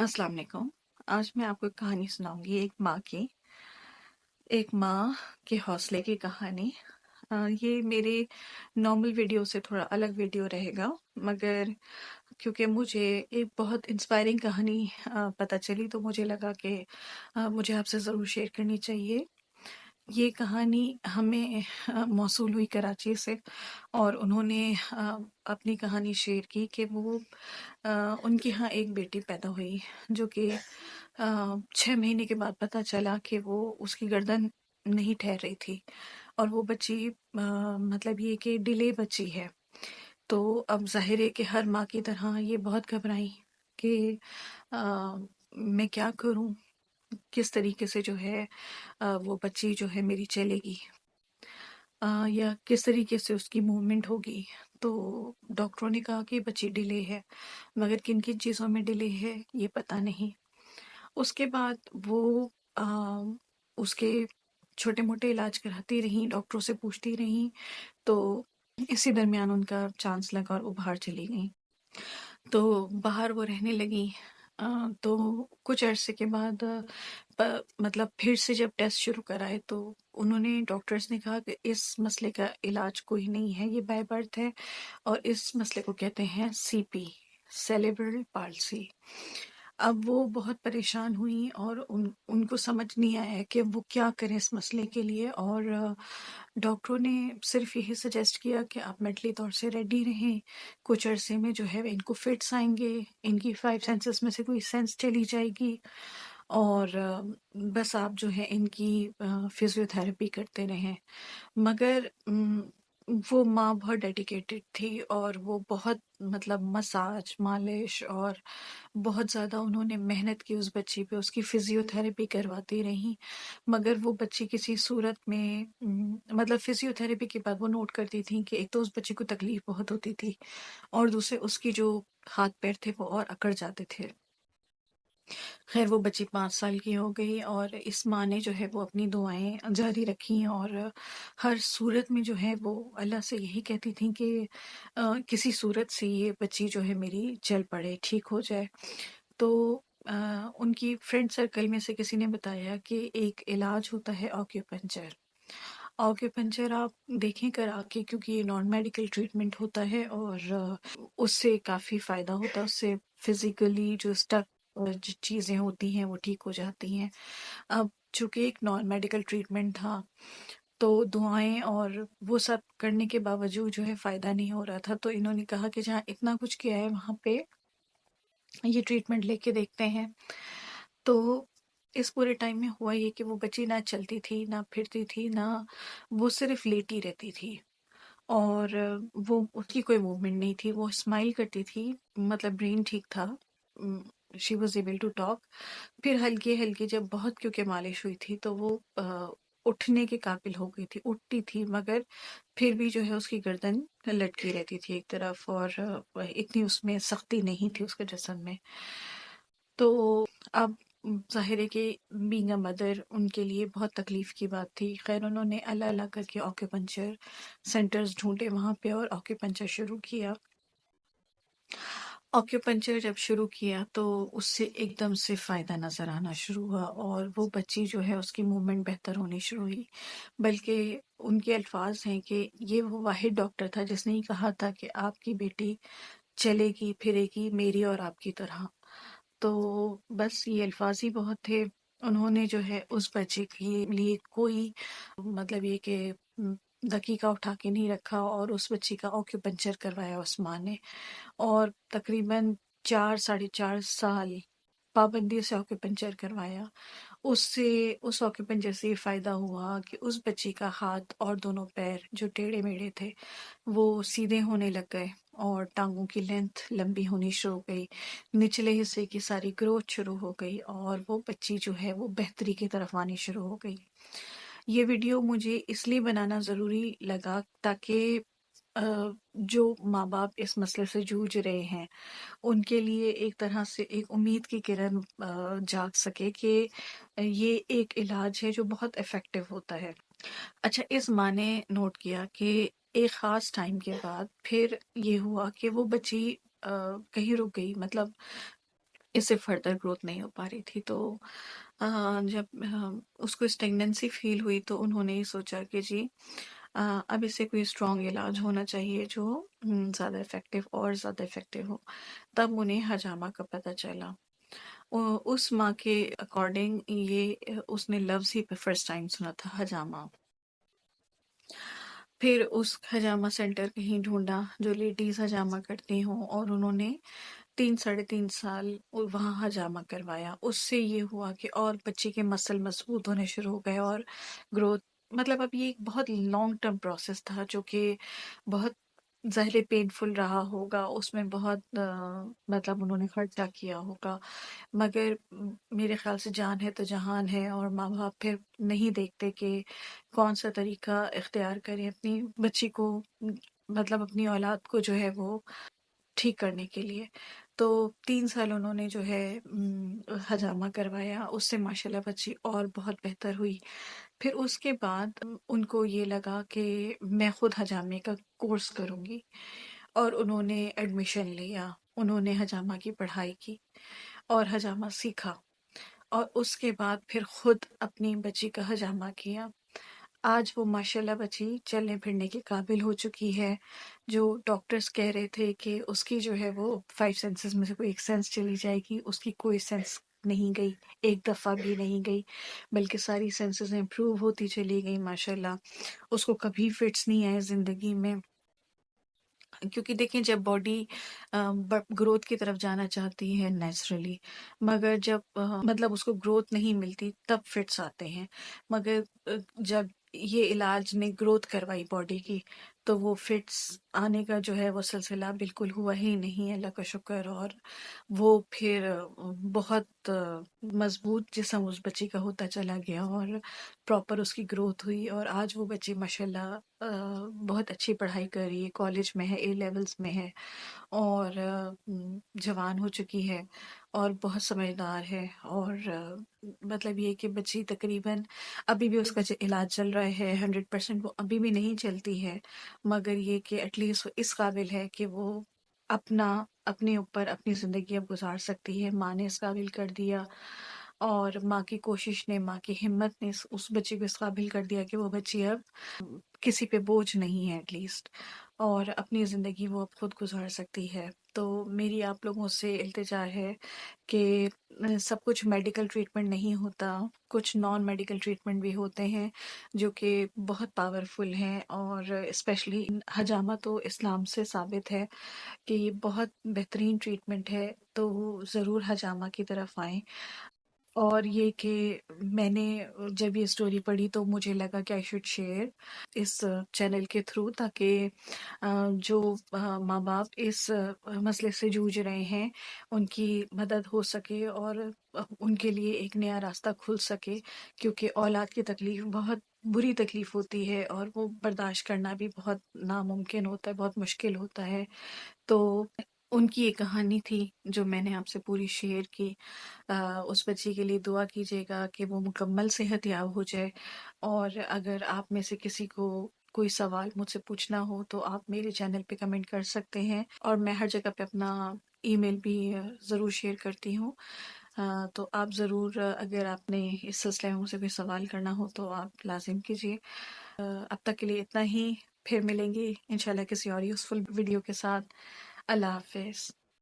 अस्सलाम वालेकुम। आज मैं आपको एक कहानी सुनाऊंगी एक माँ के हौसले की कहानी। ये मेरे नॉर्मल वीडियो से थोड़ा अलग वीडियो रहेगा, मगर क्योंकि मुझे एक बहुत इंस्पायरिंग कहानी पता चली तो मुझे लगा कि मुझे आपसे ज़रूर शेयर करनी चाहिए। ये कहानी हमें मौसूल हुई कराची से, और उन्होंने अपनी कहानी शेयर की कि वो उनके यहाँ एक बेटी पैदा हुई जो कि 6 महीने के बाद पता चला कि वो उसकी गर्दन नहीं ठहर रही थी, और वो बच्ची मतलब ये कि डिले बच्ची है। तो अब ज़ाहिर है कि हर माँ की तरह ये बहुत घबराई कि मैं क्या करूँ, किस तरीके से जो है वो बच्ची जो है मेरी चलेगी, या किस तरीके से उसकी मूवमेंट होगी। तो डॉक्टरों ने कहा कि बच्ची डिले है, मगर किन किन चीज़ों में डिले है ये पता नहीं। उसके बाद वो आ, उसके छोटे मोटे इलाज कराती रहीं, डॉक्टरों से पूछती रहीं। तो इसी दरमियान उनका चांस लगा और वो बाहर चली गई। तो बाहर वो रहने लगी। तो कुछ अरसे के बाद मतलब फिर से जब टेस्ट शुरू कराए तो उन्होंने डॉक्टर्स ने कहा कि इस मसले का इलाज कोई नहीं है, ये बाय बर्थ है, और इस मसले को कहते हैं सीपी, सेरेब्रल पाल्सी। अब वो बहुत परेशान हुई और उनको समझ नहीं आया कि वो क्या करें इस मसले के लिए। और डॉक्टरों ने सिर्फ यही सजेस्ट किया कि आप मेंटली तौर से रेडी रहें, कुछ अरसे में जो है इनको फिट्स आएंगे, इनकी 5 सेंसेस में से कोई सेंस चली जाएगी, और बस आप जो है इनकी फिजियोथेरेपी करते रहें। मगर वो माँ बहुत डेडिकेटेड थी, और वो बहुत मतलब मसाज, मालिश और बहुत ज़्यादा उन्होंने मेहनत की उस बच्ची पे, उसकी फिजियोथेरेपी करवाती रहीं। मगर वो बच्ची किसी सूरत में मतलब फिजियोथेरेपी के बाद वो नोट करती थी कि एक तो उस बच्ची को तकलीफ बहुत होती थी, और दूसरे उसकी जो हाथ पैर थे वो और अकड़ जाते थे। खैर वो बच्ची 5 साल की हो गई, और इस माँ ने जो है वो अपनी दुआएं जारी रखी, और हर सूरत में जो है वो अल्लाह से यही कहती थी कि किसी सूरत से ये बच्ची जो है मेरी चल पड़े, ठीक हो जाए। तो अ, उनकी फ्रेंड सर्कल में से किसी ने बताया कि एक इलाज होता है ऑक्यूपंचर। ऑक्यूपंचर आप देखें करा के, क्योंकि ये नॉन मेडिकल ट्रीटमेंट होता है, और उससे काफ़ी फ़ायदा होता है, उससे फिजिकली जो स्टक जो चीज़ें होती हैं वो ठीक हो जाती हैं। अब चूंकि एक नॉन मेडिकल ट्रीटमेंट था, तो दुआएं और वो सब करने के बावजूद जो है फ़ायदा नहीं हो रहा था, तो इन्होंने कहा कि जहाँ इतना कुछ किया है वहाँ पे ये ट्रीटमेंट लेके देखते हैं। तो इस पूरे टाइम में हुआ ये कि वो बच्ची ना चलती थी, ना फिरती थी, ना वो सिर्फ लेटी रहती थी, और वो उसकी कोई मूवमेंट नहीं थी। वो स्माइल करती थी, मतलब ब्रेन ठीक था, she was able to talk. फिर हल्की हल्की जब बहुत क्योंकि मालिश हुई थी तो वो उठने के काबिल हो गई थी, उठती थी, मगर फिर भी जो है उसकी गर्दन लटकी रहती थी एक तरफ, और इतनी उसमें सख्ती नहीं थी उसके जिस्म में। तो अब ज़ाहिर है कि बीइंग अ मदर उनके लिए बहुत तकलीफ़ की बात थी। ख़ैर उन्होंने अल्लाह अल्लाह करके ऑक्यूपंचर सेंटर्स ढूँढे वहाँ पे, और ऑक्यूपंचर शुरू किया। ऑक्यूपंचर जब शुरू किया तो उससे एकदम से फ़ायदा नज़र आना शुरू हुआ, और वो बच्ची जो है उसकी मूवमेंट बेहतर होनी शुरू हुई। बल्कि उनके अल्फाज हैं कि ये वो वाहिद डॉक्टर था जिसने ही कहा था कि आपकी बेटी चलेगी फिरेगी मेरी और आपकी तरह। तो बस ये अल्फाज ही बहुत थे। उन्होंने जो है उस बच्चे के लिए कोई मतलब ये कि दकीका उठा के नहीं रखा, और उस बच्ची का ऑक्यूपंचर करवाया उस माँ ने, और तकरीबन 4 साढ़े 4 साल पाबंदी से ऑक्यूपंचर करवाया। उससे उस ऑक्यूपंचर से ये फ़ायदा हुआ कि उस बच्ची का हाथ और दोनों पैर जो टेढ़े मेढ़े थे वो सीधे होने लग गए, और टांगों की लेंथ लंबी होनी शुरू हो गई, निचले हिस्से की सारी ग्रोथ शुरू हो गई, और वो बच्ची जो है वो बेहतरी की तरफ आनी शुरू हो गई। ये वीडियो मुझे इसलिए बनाना ज़रूरी लगा ताकि जो माँ बाप इस मसले से जूझ रहे हैं उनके लिए एक तरह से एक उम्मीद की किरण जाग सके कि ये एक इलाज है जो बहुत इफ़ेक्टिव होता है। अच्छा, इस माँ ने नोट किया कि एक ख़ास टाइम के बाद फिर ये हुआ कि वो बच्ची कहीं रुक गई, मतलब اس سے فردر گروتھ نہیں ہو پا رہی تھی، تو جب اس کو اسٹیگننسی فیل ہوئی تو انہوں نے یہ سوچا کہ جی اب اسے کوئی اسٹرانگ علاج ہونا چاہیے جو زیادہ افیکٹو اور زیادہ افیکٹو ہو۔ تب انہیں حجامہ کا پتہ چلا۔ اس ماں کے اکارڈنگ یہ اس نے لفظ ہی پہ فرسٹ ٹائم سنا تھا، حجامہ۔ پھر اس حجامہ سینٹر کہیں ڈھونڈا جو لیڈیز حجامہ کرتی ہوں، اور انہوں نے 3 ساڑھے 3 سال وہاں حجامہ کروایا۔ اس سے یہ ہوا کہ اور بچے کے مسل مضبوط ہونے شروع ہو گئے اور گروتھ، مطلب اب یہ ایک بہت لانگ ٹرم پروسیس تھا جو کہ بہت ظاہر پینفل رہا ہوگا، اس میں بہت مطلب انہوں نے خرچہ کیا ہوگا، مگر میرے خیال سے جان ہے تو جہان ہے، اور ماں باپ پھر نہیں دیکھتے کہ کون سا طریقہ اختیار کریں اپنی بچی کو، مطلب اپنی اولاد کو جو ہے وہ ٹھیک کرنے کے لیے۔ تو 3 سال انہوں نے جو ہے حجامہ کروایا، اس سے ماشاءاللہ بچی اور بہت بہتر ہوئی۔ پھر اس کے بعد ان کو یہ لگا کہ میں خود حجامے کا کورس کروں گی، اور انہوں نے ایڈمیشن لیا، انہوں نے حجامہ کی پڑھائی کی اور حجامہ سیکھا، اور اس کے بعد پھر خود اپنی بچی کا حجامہ کیا۔ آج وہ ماشاءاللہ بچی چلنے پھرنے کے قابل ہو چکی ہے۔ جو ڈاکٹرز کہہ رہے تھے کہ اس کی جو ہے وہ 5 سینسز میں سے کوئی ایک سینس چلی جائے گی، اس کی کوئی سینس نہیں گئی، ایک دفعہ بھی نہیں گئی، بلکہ ساری سینسز امپروو ہوتی چلی گئی ماشاءاللہ۔ اس کو کبھی فٹس نہیں آئے زندگی میں، کیونکہ دیکھیں جب باڈی گروتھ کی طرف جانا چاہتی ہے نیچرلی، مگر جب مطلب اس کو گروتھ نہیں ملتی تب فٹس آتے ہیں، مگر جب یہ علاج نے گروتھ کروائی باڈی کی تو وہ فٹس آنے کا جو ہے وہ سلسلہ بالکل ہوا ہی نہیں، اللہ کا شکر۔ اور وہ پھر بہت مضبوط جسم اس بچی کا ہوتا چلا گیا، اور پراپر اس کی گروتھ ہوئی، اور آج وہ بچی ماشاءاللہ بہت اچھی پڑھائی کر رہی ہے، کالج میں ہے، اے لیولز میں ہے، اور جوان ہو چکی ہے اور بہت سمجھدار ہے، اور مطلب یہ کہ بچی تقریباً ابھی بھی اس کا علاج چل رہا ہے، 100% وہ ابھی بھی نہیں چلتی ہے، مگر یہ کہ ایٹ لیسٹ اس قابل ہے کہ وہ اپنے اوپر اپنی زندگی اب گزار سکتی ہے۔ ماں نے اس قابل کر دیا، اور ماں کی کوشش نے، ماں کی ہمت نے اس بچی کو اس قابل کر دیا کہ وہ بچی اب کسی پہ بوجھ نہیں ہے ایٹ لیسٹ، اور اپنی زندگی وہ اب خود گزار سکتی ہے۔ تو میری آپ لوگوں سے التجا ہے کہ سب کچھ میڈیکل ٹریٹمنٹ نہیں ہوتا، کچھ نان میڈیکل ٹریٹمنٹ بھی ہوتے ہیں جو کہ بہت پاورفل ہیں، اور اسپیشلی حجامہ تو اسلام سے ثابت ہے کہ یہ بہت بہترین ٹریٹمنٹ ہے، تو ضرور حجامہ کی طرف آئیں۔ اور یہ کہ میں نے جب یہ سٹوری پڑھی تو مجھے لگا کہ آئی شوڈ شیئر اس چینل کے تھرو، تاکہ جو ماں باپ اس مسئلے سے جوجھ رہے ہیں ان کی مدد ہو سکے، اور ان کے لیے ایک نیا راستہ کھل سکے، کیونکہ اولاد کی تکلیف بہت بری تکلیف ہوتی ہے، اور وہ برداشت کرنا بھی بہت ناممکن ہوتا ہے، بہت مشکل ہوتا ہے۔ تو ان کی ایک کہانی تھی جو میں نے آپ سے پوری شیئر کی۔ اس بچی کے لیے دعا کیجیے گا کہ وہ مکمل صحت یاب ہو جائے، اور اگر آپ میں سے کسی کو کوئی سوال مجھ سے پوچھنا ہو تو آپ میرے چینل پہ کمنٹ کر سکتے ہیں، اور میں ہر جگہ پہ اپنا ای میل بھی ضرور شیئر کرتی ہوں۔ تو آپ ضرور اگر آپ نے اس سلسلے میں مجھ سے کوئی سوال کرنا ہو تو آپ لازم کیجیے۔ اب تک کے لیے اتنا ہی، پھر ملیں گے انشاءاللہ کسی اور یوزفل ویڈیو کے ساتھ۔ اللہ حافظ۔